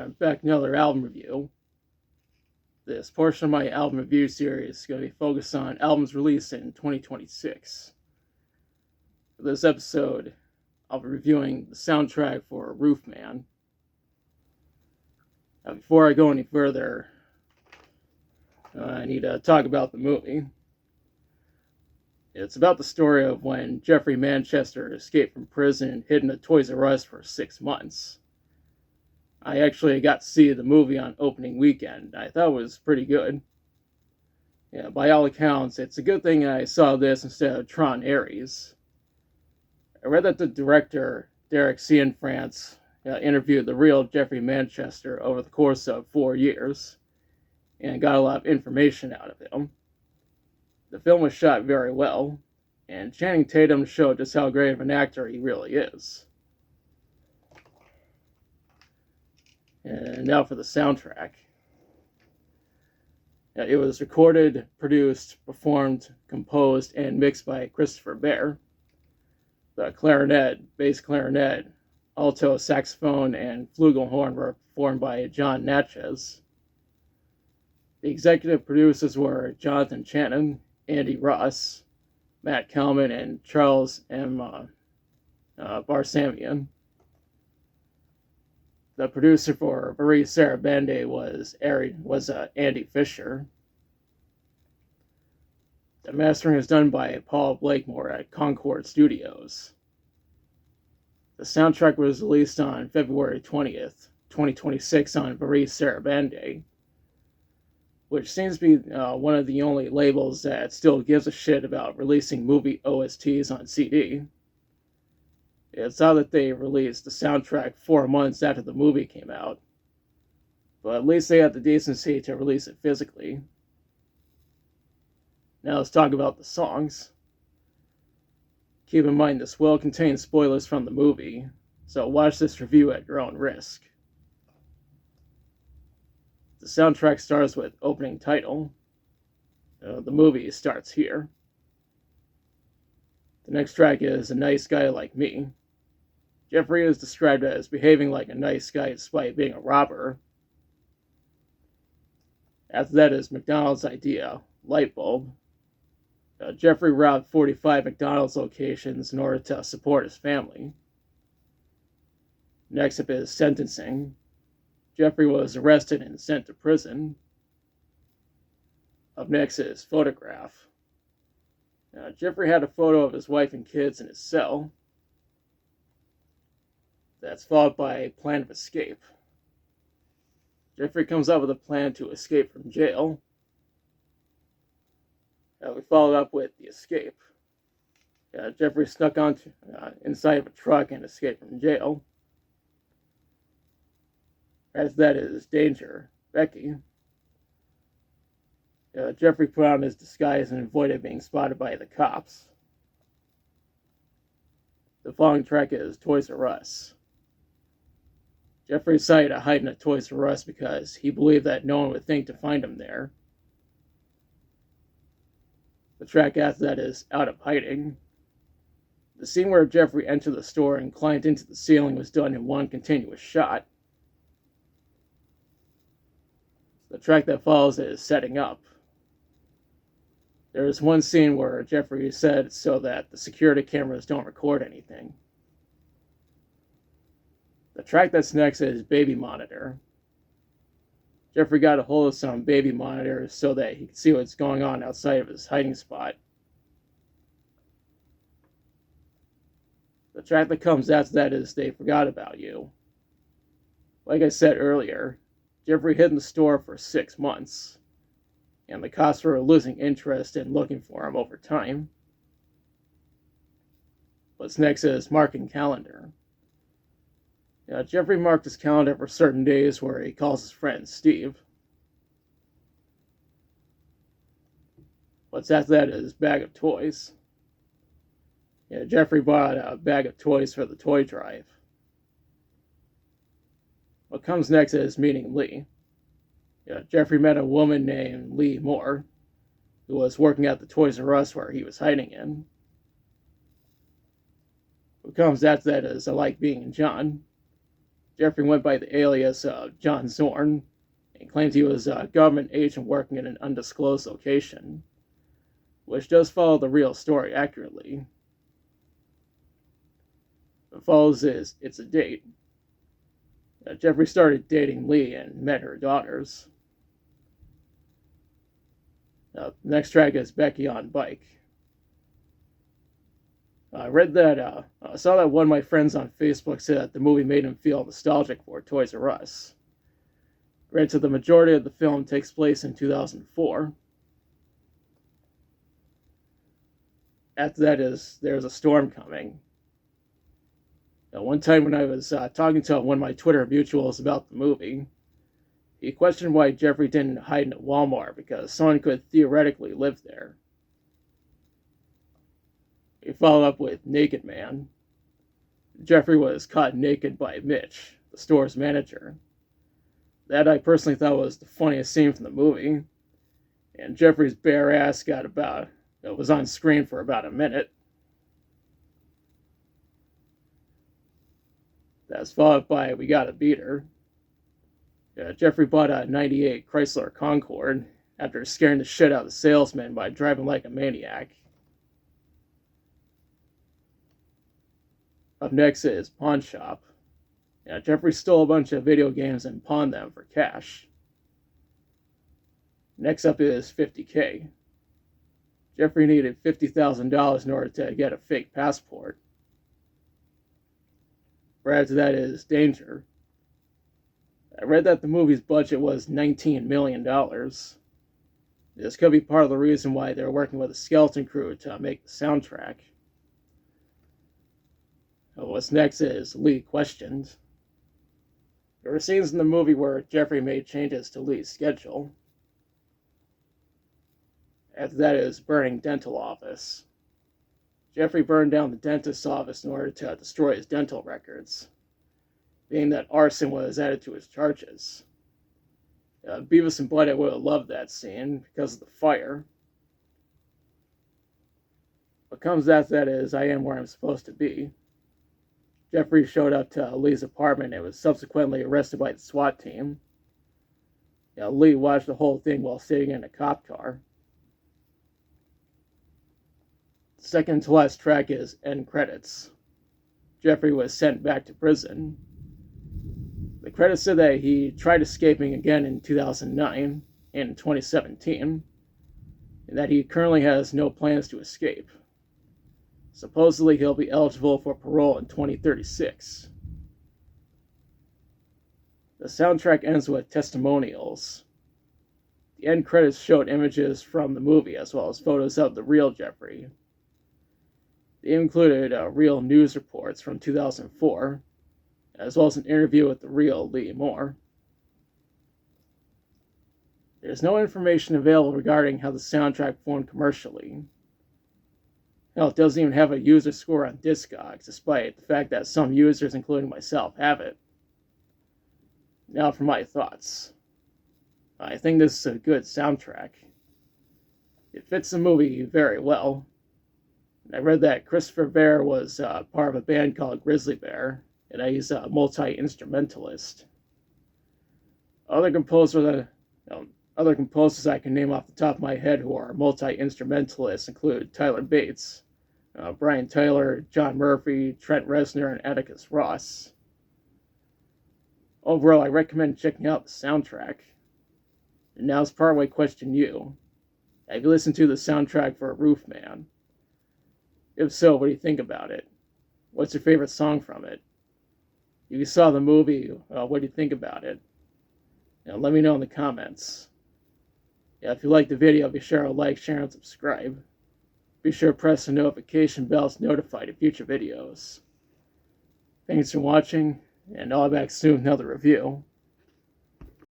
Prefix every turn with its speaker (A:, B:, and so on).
A: Back another album review. This portion of my album review series is going to be focused on albums released in 2026. For this episode, I'll be reviewing the soundtrack for Roofman. Now, before I go any further, I need to talk about the movie. It's about the story of when Jeffrey Manchester escaped from prison and hid in a Toys R Us for 6 months. I actually got to see the movie on opening weekend. I thought it was pretty good. Yeah, by all accounts, it's a good thing I saw this instead of Tron Ares. I read that the director, Derek Cianfrance, interviewed the real Jeffrey Manchester over the course of 4 years and got a lot of information out of him. The film was shot very well, and Channing Tatum showed just how great of an actor he really is. And now for the soundtrack. It was recorded, produced, performed, composed, and mixed by Christopher Bear. The clarinet, bass clarinet, alto saxophone, and flugelhorn were performed by John Natchez. The executive producers were Jonathan Channon, Andy Ross, Matt Kalman, and Charles M. Barsamian. The producer for Marie Sarabande was Andy Fisher. The mastering was done by Paul Blakemore at Concord Studios. The soundtrack was released on February 20th, 2026 on Marie Sarabande, which seems to be one of the only labels that still gives a shit about releasing movie OSTs on CD. It's odd that they released the soundtrack 4 months after the movie came out, but at least they had the decency to release it physically. Now let's talk about the songs. Keep in mind this will contain spoilers from the movie, so watch this review at your own risk. The soundtrack starts with opening title. The movie starts here. The next track is A Nice Guy Like Me. Jeffrey is described as behaving like a nice guy despite being a robber. After that is McDonald's idea, light bulb. Jeffrey robbed 45 McDonald's locations in order to support his family. Next up is sentencing. Jeffrey was arrested and sent to prison. Up next is photograph. Jeffrey had a photo of his wife and kids in his cell. That's followed by a plan of escape. Jeffrey comes up with a plan to escape from jail. We followed up with the escape. Jeffrey snuck inside of a truck and escaped from jail. As that is danger, Becky. Jeffrey put on his disguise and avoided being spotted by the cops. The following track is Toys R Us. Jeffrey decided to hide in a Toys R Us because he believed that no one would think to find him there. The track after that is Out of Hiding. The scene where Jeffrey entered the store and climbed into the ceiling was done in one continuous shot. The track that follows is Setting Up. There is one scene where Jeffrey said so that the security cameras don't record anything. The track that's next is Baby Monitor. Jeffrey got a hold of some baby monitors so that he could see what's going on outside of his hiding spot. The track that comes after that is They Forgot About You. Like I said earlier, Jeffrey hid in the store for 6 months, and the cops were losing interest in looking for him over time. What's next is Marking Calendar. Jeffrey marked his calendar for certain days where he calls his friend Steve. What's after that is Bag of Toys. Jeffrey bought a bag of toys for the toy drive. What comes next is Meeting Lee. Jeffrey met a woman named Lee Moore, who was working at the Toys R Us where he was hiding in. What comes after that is I Like Being John. Jeffrey went by the alias John Zorn and claimed he was a government agent working in an undisclosed location, which does follow the real story accurately. What follows is It's a Date. Jeffrey started dating Lee and met her daughters. The next track is Becky on Bike. I saw that one of my friends on Facebook said that the movie made him feel nostalgic for Toys R Us. Granted, the majority of the film takes place in 2004. After that is There's a Storm Coming. One time when I was talking to one of my Twitter mutuals about the movie, he questioned why Jeffrey didn't hide in a Walmart because someone could theoretically live there. He followed up with Naked Man. Jeffrey was caught naked by Mitch, the store's manager. That I personally thought was the funniest scene from the movie. And Jeffrey's bare ass was on screen for about a minute. That's followed by We Gotta Beat Her. Jeffrey bought a '98 Chrysler Concorde after scaring the shit out of the salesman by driving like a maniac. Up next is Pawn Shop. Jeffrey stole a bunch of video games and pawned them for cash. Next up is 50K. Jeffrey needed $50,000 in order to get a fake passport. Right after that is Danger. I read that the movie's budget was $19 million. This could be part of the reason why they're working with a skeleton crew to make the soundtrack. What's next is Lee Questioned. There were scenes in the movie where Jeffrey made changes to Lee's schedule. After that is Burning Dental Office. Jeffrey burned down the dentist's office in order to destroy his dental records, being that arson was added to his charges. Beavis and Butthead would have loved that scene because of the fire. What comes after that is I Am Where I'm Supposed to Be. Jeffrey showed up to Lee's apartment and was subsequently arrested by the SWAT team. Lee watched the whole thing while sitting in a cop car. The second to last track is End Credits. Jeffrey was sent back to prison. The credits said that he tried escaping again in 2009 and in 2017, and that he currently has no plans to escape. Supposedly, he'll be eligible for parole in 2036. The soundtrack ends with testimonials. The end credits showed images from the movie as well as photos of the real Jeffrey. They included real news reports from 2004, as well as an interview with the real Lee Moore. There's no information available regarding how the soundtrack performed commercially. Hell, it doesn't even have a user score on Discogs, despite the fact that some users, including myself, have it. Now for my thoughts. I think this is a good soundtrack. It fits the movie very well. I read that Christopher Bear was part of a band called Grizzly Bear, and he's a multi-instrumentalist. Other composers I can name off the top of my head who are multi-instrumentalists include Tyler Bates, Brian Tyler, John Murphy, Trent Reznor, and Atticus Ross. Overall, I recommend checking out the soundtrack. And now it's part way question you. Have you listened to the soundtrack for Roofman? If so, what do you think about it? What's your favorite song from it? If you saw the movie, what do you think about it? Let me know in the comments. If you liked the video, be sure to like, share, and subscribe. Be sure to press the notification bell to notify of future videos. Thanks for watching, and I'll be back soon with another review.